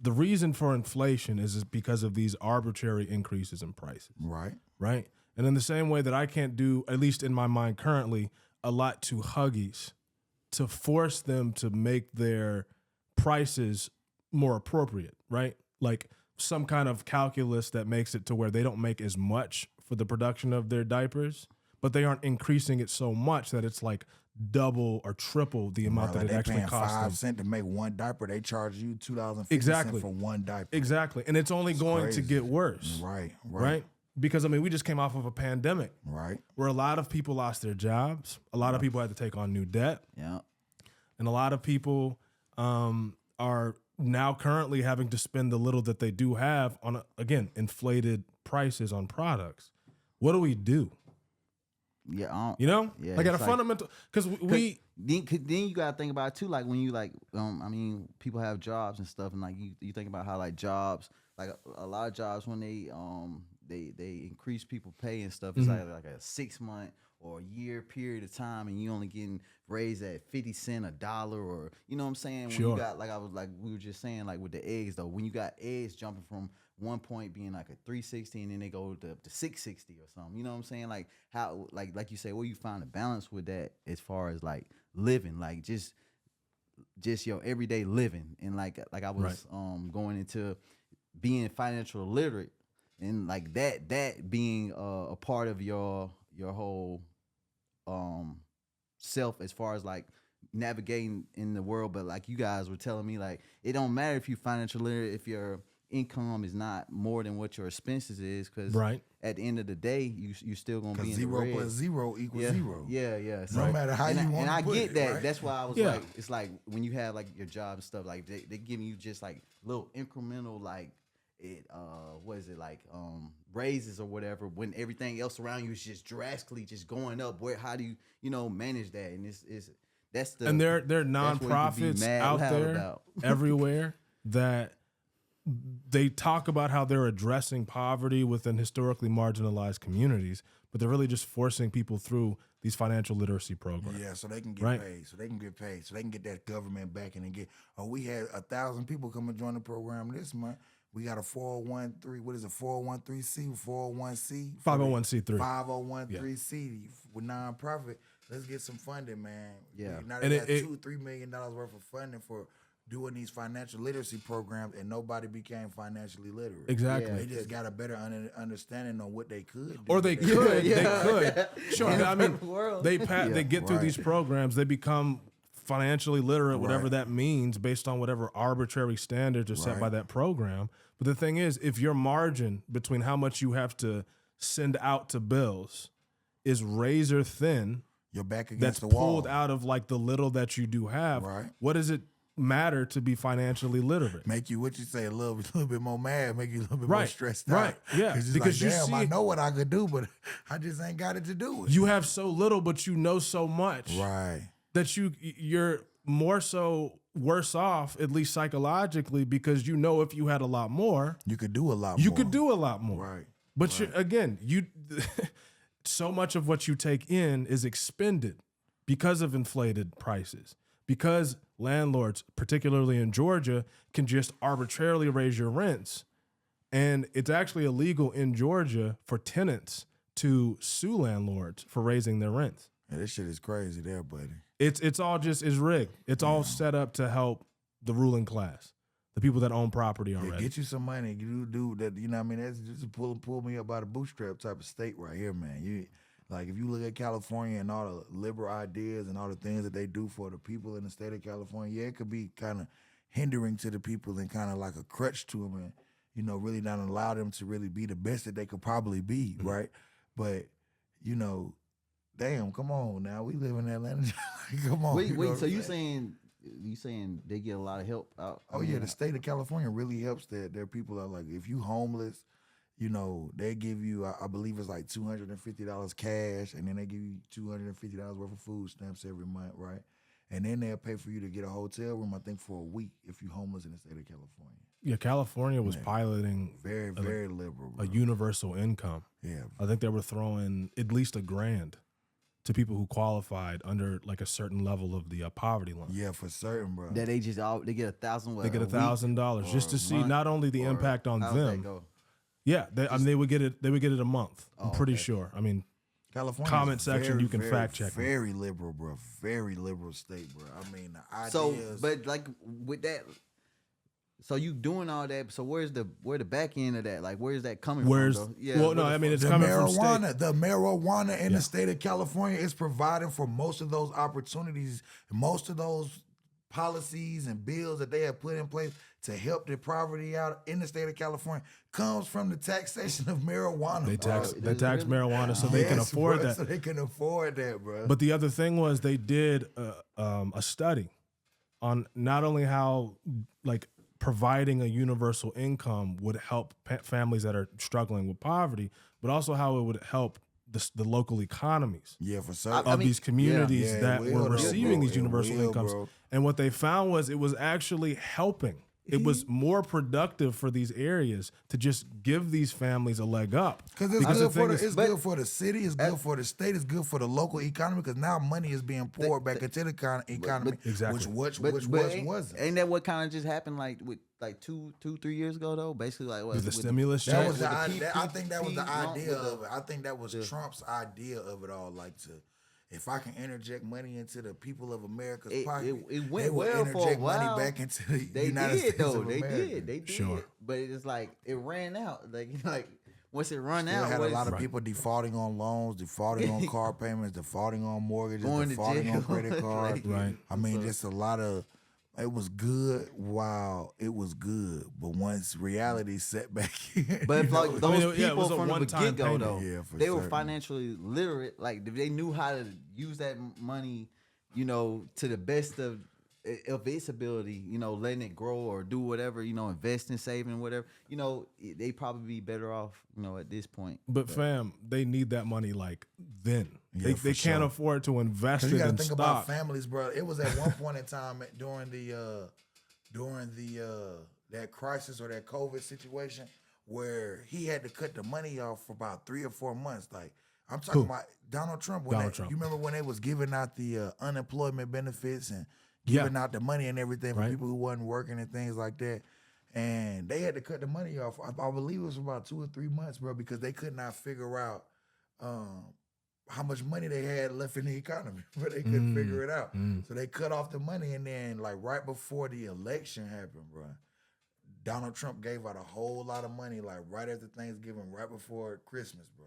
the reason for inflation is because of these arbitrary increases in prices. Right. And in the same way that I can't do, at least in my mind currently, a lot to Huggies to force them to make their prices more appropriate, right? Like some kind of calculus that makes it to where they don't make as much for the production of their diapers, but they aren't increasing it so much that it's like double or triple the amount that it actually costs them. 5 cents to make one diaper, they charge you $2.50 for one diaper. Exactly. And it's only going to get worse. Right? Because, we just came off of a pandemic. Right. Where a lot of people lost their jobs. A lot of people had to take on new debt. Yeah. And a lot of people are now currently having to spend the little that they do have on, again, inflated prices on products. What do we do? Yeah. Like at a fundamental, because we then you gotta think about it too, like when you like people have jobs and stuff, and like you think about how like jobs, like a lot of jobs when they increase people pay and stuff, it's like a 6-month or a year period of time, and you only getting raised at 50 cents, $1, or you know what I'm saying? When you got we were just saying, like with the eggs though, when you got eggs jumping from one point being like a 360 and then they go to 660 or something, you know what I'm saying? Like how like you say, where you find a balance with that as far as like living, like just your everyday living, and like I was going into being financial literate, and like that being a part of your whole self as far as like navigating in the world. But like you guys were telling me, like it don't matter if you financial literate if your income is not more than what your expenses is, because at the end of the day you still gonna be in the red. 0 plus 0 equals 0. Yeah. So, no matter how you want to. And I get that. Right? That's why I was like, it's like when you have like your job and stuff, like they giving you just like little incremental like what is it like raises or whatever, when everything else around you is just drastically just going up. How do you manage that? And that's the, and there are nonprofits out there everywhere that they talk about how they're addressing poverty within historically marginalized communities, but they're really just forcing people through these financial literacy programs. Yeah, so they can get paid. So they can get that government backing and get. We had 1,000 people come and join the program this month. We got a 401(c), what is it, 401(c), 401c? 501c3. 501(c) with nonprofit. Let's get some funding, man. Yeah. Now they got $2-3 million worth of funding for doing these financial literacy programs, and nobody became financially literate. Exactly. They just got a better understanding on what they could do. Or they could. They could. Sure. I mean, they get through these programs. They become financially literate, whatever that means, based on whatever arbitrary standards are set by that program. But the thing is, if your margin between how much you have to send out to bills is razor thin, you're back against the that's wall. pulled out of like the little that you do have. Right. What does it matter to be financially literate? Make you, what you say, a little bit more mad, make you a little bit more stressed out. Right, yeah. Because like, damn, I know what I could do, but I just ain't got it to do it. You have so little, but you know so much. Right. That you're more so worse off, at least psychologically, because you know if you had a lot more, you could do a lot more. You could do a lot more. Right. But again, so much of what you take in is expended because of inflated prices. Because landlords, particularly in Georgia, can just arbitrarily raise your rents. And it's actually illegal in Georgia for tenants to sue landlords for raising their rents. Yeah, this shit is crazy there, buddy. It's all just is rigged. It's all set up to help the ruling class, the people that own property already. Get you some money. You do that. You know what I mean? That's just pull me up by the bootstrap type of state right here, man. Like if you look at California and all the liberal ideas and all the things that they do for the people in the state of California, it could be kind of hindering to the people and kind of like a crutch to them, and really not allow them to really be the best that they could probably be, right? But damn, come on now. We live in Atlanta. Come on. Wait. So you saying they get a lot of help out? Oh yeah, the state of California really helps their people out. Like if you homeless, they give you, I believe it's like $250 cash, and then they give you $250 worth of food stamps every month, right? And then they'll pay for you to get a hotel room, I think, for a week if you're homeless in the state of California. Yeah, California was piloting very, very liberal, bro. A universal income. Yeah. I think they were throwing at least $1,000 to people who qualified under like a certain level of the poverty line. Yeah, for certain, bro. That they get $1,000. They get $1,000 just to see not only the impact on them. Yeah, they would get it. They would get it a month. I'm pretty sure. I mean, California comment section, you can fact check. Very liberal, bro. Very liberal state, bro. I mean, the ideas. But like with that, so you doing all that. So where the back end of that? Like where's that coming from? Though? Yeah. Well, no, I mean it's coming from state. The marijuana in the state of California is providing for most of those opportunities, most of those policies and bills that they have put in place to help the poverty out in the state of California comes from the taxation of marijuana. They tax marijuana so they can afford that. So they can afford that, bro. But the other thing was they did a study on not only how like providing a universal income would help families that are struggling with poverty, but also how it would help the local economies for certain. of these communities that were receiving these universal incomes. Bro. And what they found was it was actually helping. It was more productive for these areas to just give these families a leg up. Because it's good for the city, it's good for the state, it's good for the local economy. Because now money is being poured back into the economy, which wasn't. Ain't that what kind of just happened? Like with 2-3 years ago, though. Basically, like what the stimulus check. That was I think that was the idea of it. I think that was Trump's idea of it all. Like if I can interject money into the people of America's pocket, it went well for a while. Money back into the United States of America. They did. Sure. But it's like it ran out. Like once it run Still out, had a lot of people defaulting on loans, defaulting on car payments, defaulting on mortgages, defaulting on credit cards. Right. I mean, just a lot of. It was good while it was good, but once reality set back in. But like those people from the get-go, though, they were certain. Financially literate. Like they knew how to use that money, to the best of its ability. Letting it grow or do whatever. Investing, saving, whatever. They probably be better off. At this point. But fam, they need that money like then. They can't afford to invest it in stock. You got to think about families, bro. It was at one point in time during that crisis or that COVID situation where he had to cut the money off for about 3 or 4 months. Like I'm talking about Donald Trump. You remember when they was giving out the unemployment benefits and giving out the money and everything for people who wasn't working and things like that. And they had to cut the money off. I believe it was about 2 or 3 months, bro, because they could not figure out how much money they had left in the economy, but they couldn't figure it out. So they cut off the money, and then like right before the election happened, bro, Donald Trump gave out a whole lot of money, like right after Thanksgiving, right before Christmas, bro.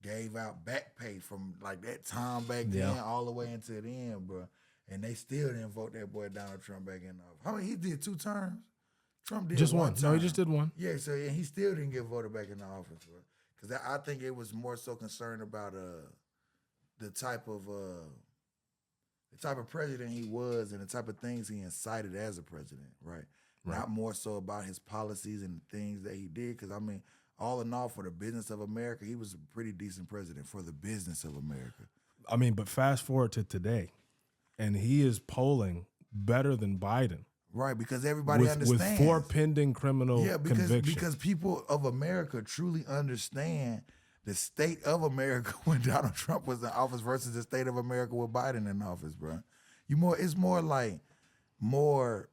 Gave out back pay from like that time back then all the way into the end, bro. And they still didn't vote that boy Donald Trump back in office. How many? He did 2 terms? Trump did just one. term. No, he just did one. Yeah, so and he still didn't get voted back in the office, bro. Because I think it was more so concerned about the type of president he was and the type of things he incited as a president, right? Not more so about his policies and the things that he did. Because I mean, all in all, for the business of America, he was a pretty decent president for the business of America. I mean, but fast forward to today, and he is polling better than Biden. Right, because everybody understands. With 4 pending criminal convictions. Because people of America truly understand the state of America when Donald Trump was in office versus the state of America with Biden in office, bro. It's more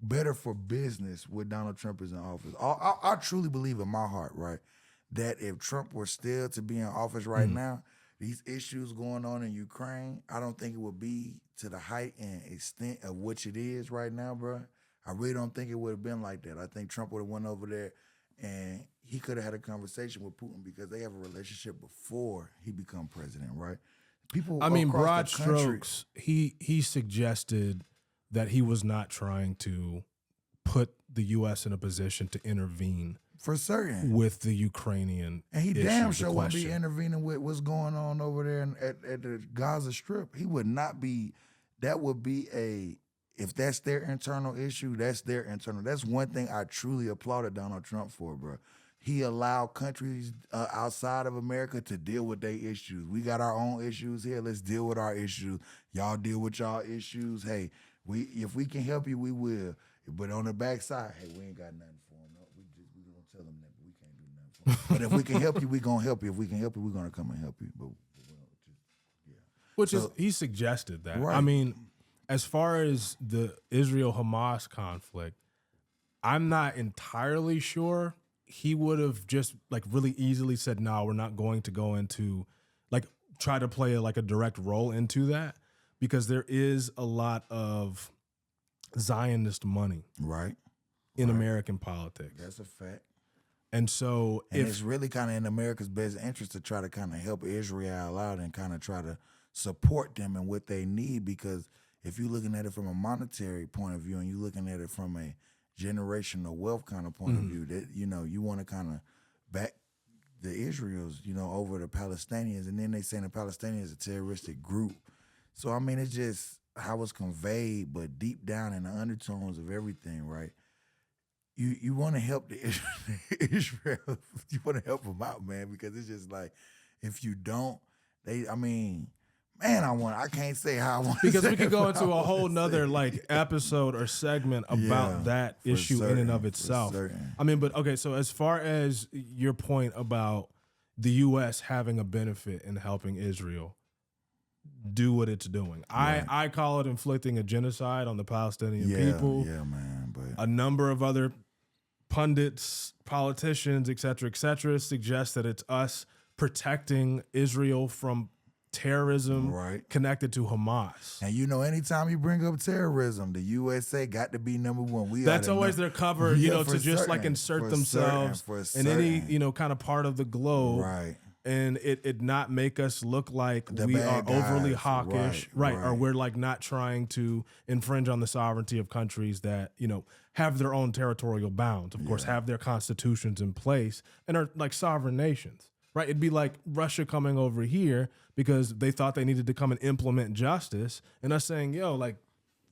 better for business with Donald Trump is in office. I truly believe in my heart, right, that if Trump were still to be in office right now, these issues going on in Ukraine, I don't think it would be to the height and extent of which it is right now, bro. I really don't think it would have been like that. I think Trump would have went over there and he could have had a conversation with Putin because they have a relationship before he become president, right? People, I mean, broad strokes, he suggested that he was not trying to put the U.S. in a position to intervene for certain with the Ukrainian and he issue, damn sure wouldn't be intervening with what's going on over there at the Gaza Strip. He would not be. That would be if that's their internal issue, that's their internal. That's one thing I truly applauded Donald Trump for, bro. He allowed countries outside of America to deal with their issues. We got our own issues here. Let's deal with our issues. Y'all deal with y'all issues. Hey, if we can help you, we will. But on the backside, hey, we ain't got nothing for them. No, we gonna tell them that, but we can't do nothing for them. But if we can help you, we gonna help you. If we can help you, we're gonna come and help you. He suggested that. Right. I mean, as far as the Israel-Hamas conflict, I'm not entirely sure he would have just like really easily said, no, we're not going to go into like try to play like a direct role into that, because there is a lot of Zionist money in American politics. That's a fact. And so it's really kind of in America's best interest to try to kind of help Israel out and kind of try to support them in what they need, because if you're looking at it from a monetary point of view and you're looking at it from a generational wealth kind of point of view, that you want to kind of back the Israels, over the Palestinians, and then they saying the Palestinians a terroristic group. So I mean, it's just how it's conveyed, but deep down in the undertones of everything, right? You want to help the Israel, you want to help them out, man, because it's just like if you don't, I can't say how I want because we could go into a whole nother like episode or segment about that issue in and of itself. I mean, but okay, so as far as your point about the U.S. having a benefit in helping Israel do what it's doing, I call it inflicting a genocide on the Palestinian people. Yeah, man. But a number of other pundits, politicians, et cetera, suggest that it's us protecting Israel from terrorism connected to Hamas. And anytime you bring up terrorism, the USA got to be number one. That's always their cover, to just like insert themselves in any, kind of part of the globe. Right. And it not make us look like we are overly hawkish, or we're like not trying to infringe on the sovereignty of countries that, have their own territorial bounds, of course, have their constitutions in place and are like sovereign nations. Right, it'd be like Russia coming over here because they thought they needed to come and implement justice, and us saying, "Yo, like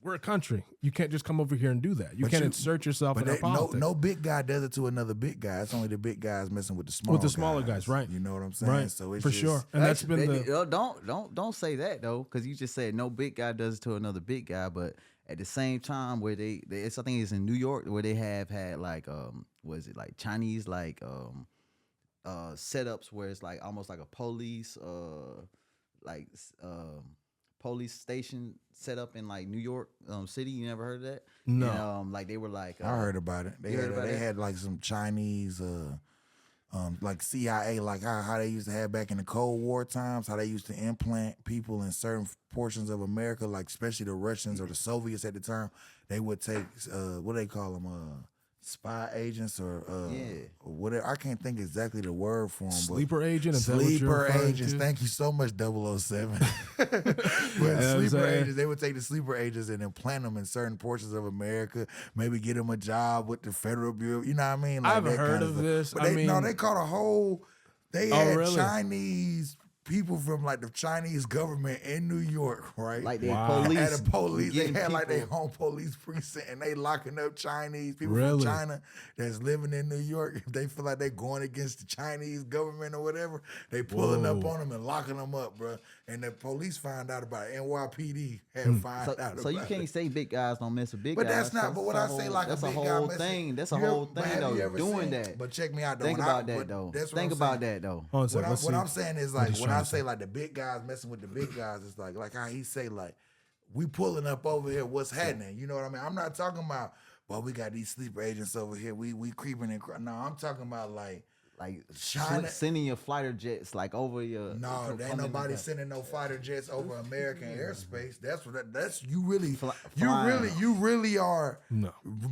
we're a country. You can't just come over here and do that. You can't insert yourself in our politics." No big guy does it to another big guy. It's only the big guys messing with the smaller guys, right? You know what I'm saying? Right. So it's for sure. And that's been don't say that though, because you just said no big guy does it to another big guy, but at the same time, where I think it's in New York where they have had like was it like Chinese like setups where it's like almost like a police police station set up in like New York City. You never heard of that? No. And, like they were like, I heard about it. They had like some Chinese, like CIA, like how they used to have back in the Cold War times, how they used to implant people in certain portions of America, like especially the Russians or the Soviets at the time. They would take what do they call them, spy agents or whatever. I can't think exactly the word for them. Sleeper agent? Sleeper agents. Thank you so much, 007. Sleeper agents, they would take the sleeper agents and implant them in certain portions of America, maybe get them a job with the Federal Bureau. You know what I mean? Like I've heard of this. But they caught a whole, they had really? Chinese people from like the Chinese government in New York, right? Like they police. At the police, they had people. like their home police precinct, and they locking up Chinese people Really? from China that's living in New York. If they feel like they're going against the Chinese government or whatever, they pulling up on them and locking them up, bro. And the police find out about it. NYPD had found out about it. So you can't say big guys don't mess with big But guys. that's not. But what I say, like that's a big a guy whole messing- thing. That's a You whole ever- but thing have you though. ever Doing seen- that. But check me out though. Think When about I- that though. That's what Think I'm about saying. that though. Hold on a second, let's What see. I'm saying is What like he's when trying I to say like the big guys messing with the big guys, it's like how he say like we pulling up over here. What's happening? You know what I mean? I'm not talking about. Well, we got these sleeper agents over here. We creeping and no. I'm talking about like China sending your fighter jets like over your. no. There ain't nobody sending no fighter jets over American airspace. That's you really you really are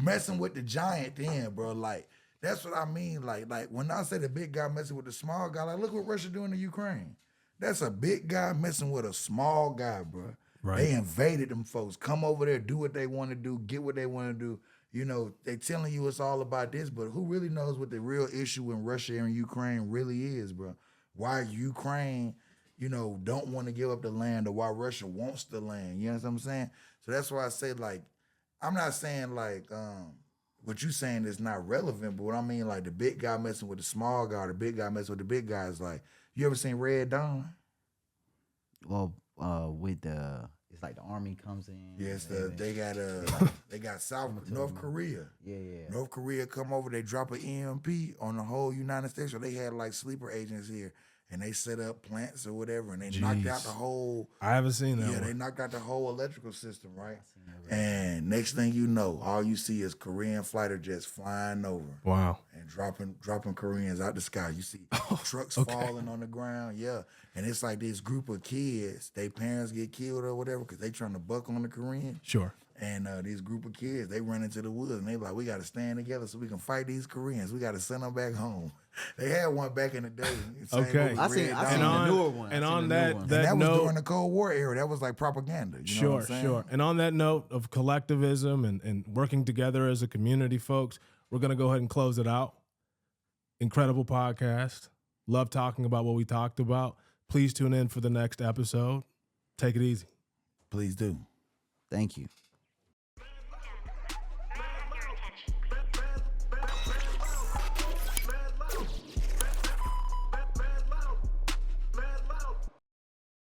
messing with the giant then, bro. Like that's what I mean. Like when I say the big guy messing with the small guy, like look what Russia doing to Ukraine. That's a big guy messing with a small guy, bro. Right. They invaded them folks. Come over there, do what they want to do, get what they want to do. You know, they telling you it's all about this, but who really knows what the real issue in Russia and Ukraine really is, bro? Why Ukraine, you know, don't want to give up the land or why Russia wants the land. You know what I'm saying? So that's why I say, like, I'm not saying, like, what you saying is not relevant, but what I mean, like, the big guy messing with the small guy, or the big guy messing with the big guy is like, you ever seen Red Dawn? Well, with the. It's like the army comes in. Yes, they got North Korea. Yeah. North Korea come over, they drop an EMP on the whole United States. So they had like sleeper agents here, and they set up plants or whatever, and they knocked out the whole. I haven't seen that. Yeah, they knocked out the whole electrical system, right? And next thing you know, all you see is Korean fighter jets flying over. Wow. And dropping Koreans out the sky. You see trucks falling on the ground. Yeah. And it's like this group of kids, their parents get killed or whatever because they trying to buck on the Koreans. Sure. And this group of kids, they run into the woods and they like, we got to stand together so we can fight these Koreans. We got to send them back home. They had one back in the day. Okay. I seen the newer one. And on that and that was note, during the Cold War era. That was like propaganda. You know what I'm saying? Sure. And on that note of collectivism and working together as a community, folks, we're going to go ahead and close it out. Incredible podcast. Love talking about what we talked about. Please tune in for the next episode. Take it easy. Please do. Thank you.